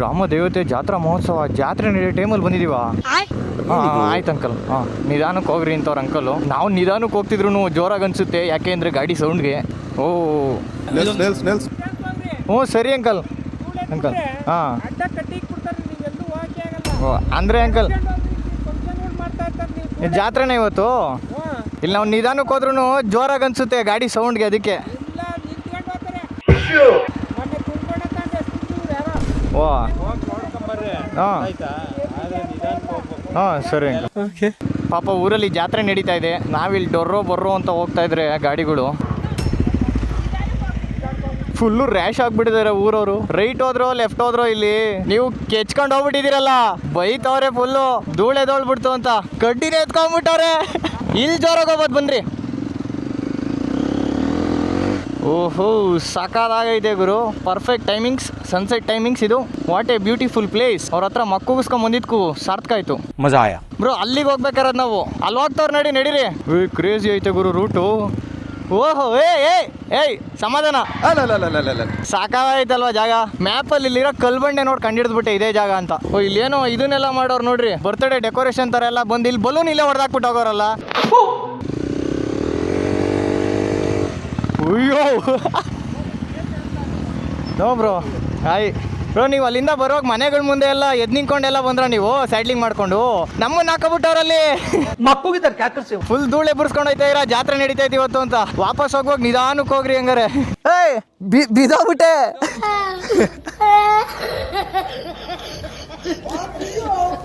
ಗ್ರಾಮ ದೇವತೆ ಜಾತ್ರಾ ಮಹೋತ್ಸವ ಜಾತ್ರೆ ನಡೆಯೋ ಟೈಮಲ್ಲಿ ಬಂದಿದೀವ. ಆಯ್ತು ಅಂಕಲ್. ನಿಧಾನಕ್ಕೆ ಹೋಗ್ರಿ ಇಂಥವ್ರ ಅಂಕಲು. ನಾವು ನಿಧಾನಕ್ಕೆ ಹೋಗ್ತಿದ್ರು ಜೋರಾಗಿ ಅನ್ಸುತ್ತೆ, ಯಾಕೆ ಅಂದರೆ ಗಾಡಿ ಸೌಂಡ್ಗೆ. ಓ ಹ್ಞೂ ಸರಿ ಅಂಕಲ್. ಅಂಕಲ್ ಅಂದರೆ ಅಂಕಲ್ ಜಾತ್ರೆನೇ ಇವತ್ತು. ಇಲ್ಲಿ ನಾವು ನಿಧಾನಕ್ಕೆ ಹೋದ್ರೂ ಜೋರಾಗಿ ಅನ್ಸುತ್ತೆ ಗಾಡಿ ಸೌಂಡ್ಗೆ, ಅದಕ್ಕೆ. ಓ ಹಾಂ ಸರಿ ಅಂಕಲ್. ಪಾಪ ಊರಲ್ಲಿ ಜಾತ್ರೆ ನಡೀತಾ ಇದೆ, ನಾವಿಲ್ಲಿ ಬರ್ರೋ ಅಂತ ಹೋಗ್ತಾ ಇದ್ರೆ ಗಾಡಿಗಳು ಫುಲ್ಲು ರ್ಯಾಶ್ ಆಗ್ಬಿಟ್ಟಿದ್ದಾರೆ ಊರವರು. ರೈಟ್ ಹೋದ್ರೋ ಲೆಫ್ಟ್ ಹೋದ್ರೋ ಇಲ್ಲಿ ನೀವು ಕೆಚ್ಕೊಂಡು ಹೋಗ್ಬಿಟ್ಟಿದ್ದೀರಲ್ಲ, ಬೈತವ್ರೆ ಫುಲ್ಲು. ಧೂಳೆದೋಳ್ಬಿಡ್ತು ಅಂತ ಕಡ್ಡಿನೇ ಎತ್ಕೊಂಡ್ಬಿಟ್ಟವ್ರೆ. ಇಲ್ಲಿ ಜೋರಾಗಿ ಹೋಗ್ಬೋದು ಬನ್ರಿ. ಓಹೋ ಸಾಕಾಗೈತೆ ಗುರು. ಪರ್ಫೆಕ್ಟ್ ಟೈಮಿಂಗ್ಸ್, ಸನ್ಸೆಟ್ ಟೈಮಿಂಗ್ಸ್ ಇದು. What A beautiful place. ಅವ್ರ ಹತ್ರ ಮಕ್ಕುಗಿಸ್ಕೊಂಡ್ ಬಂದಿದ್ಕು ಸಾರ್ಥಕ ಆಯ್ತು. ಮಜಾ ಆಯ ಬ್ರೋ. ಅಲ್ಲಿಗೆ ಹೋಗ್ಬೇಕಾರದ್ ನಾವು. ಅಲ್ಲಿ ಹೋಗ್ತವ್ರು ನಡೀರಿ. ಕ್ರೇಜಿ ಐತೆ ಗುರು ರೂಟು. ಓಹೋ ಏಯ್ ಸಮಾಧಾನ. ಸಾಕಾಗೈತಲ್ವಾ ಜಾಗ. ಮ್ಯಾಪಲ್ಲಿ ಇಲ್ಲಿರೋ ಕಲ್ಬಂಡೆ ನೋಡಿ ಕಂಡಿಡ್ದ್ಬಿಟ್ಟೆ ಇದೇ ಜಾಗ ಅಂತ. ಓ ಇಲ್ಲೇನೋ ಇದನ್ನೆಲ್ಲ ಮಾಡೋರು ನೋಡ್ರಿ, ಬರ್ತ್ಡೇ ಡೆಕೋರೇಷನ್ ತರ ಎಲ್ಲ ಬಂದು ಇಲ್ಲಿ ಬಲೂನ್ ಇಲ್ಲೇ ಹೊಡೆದಾಕ್ಬಿಟ್ಟು ಹೋಗೋರಲ್ಲ. ಅಯ್ಯೋ ನೋ ಬ್ರೋ. Hi bro. ನೀವು ಅಲ್ಲಿಂದ ಬರುವಾಗ ಮನೆಗಳ ಮುಂದೆ ಎಲ್ಲ ಎದ್ ನಿಂತ್ಕೊಂಡೆಲ್ಲ ಬಂದ್ರ ನೀವು ಸೈಡ್ಲಿಂಗ್ ಮಾಡ್ಕೊಂಡು. ನಮ್ಮನ್ನ ಹಾಕಬಿಟ್ಟವ್ರಲ್ಲಿ ಫುಲ್ ಧೂಳೆ ಬುರ್ಸ್ಕೊಂಡೈತೆ ಇರ ಜಾತ್ರೆ ನಡೀತೈತಿ ಇವತ್ತು ಅಂತ. ವಾಪಸ್ ಹೋಗುವಾಗ ನಿಧಾನಕ್ಕೆ ಹೋಗ್ರಿ ಹಂಗಾರೆ. ಏಯ್ ಬಿದ್ದೋಗ್ಬಿಟ್ಟೆ.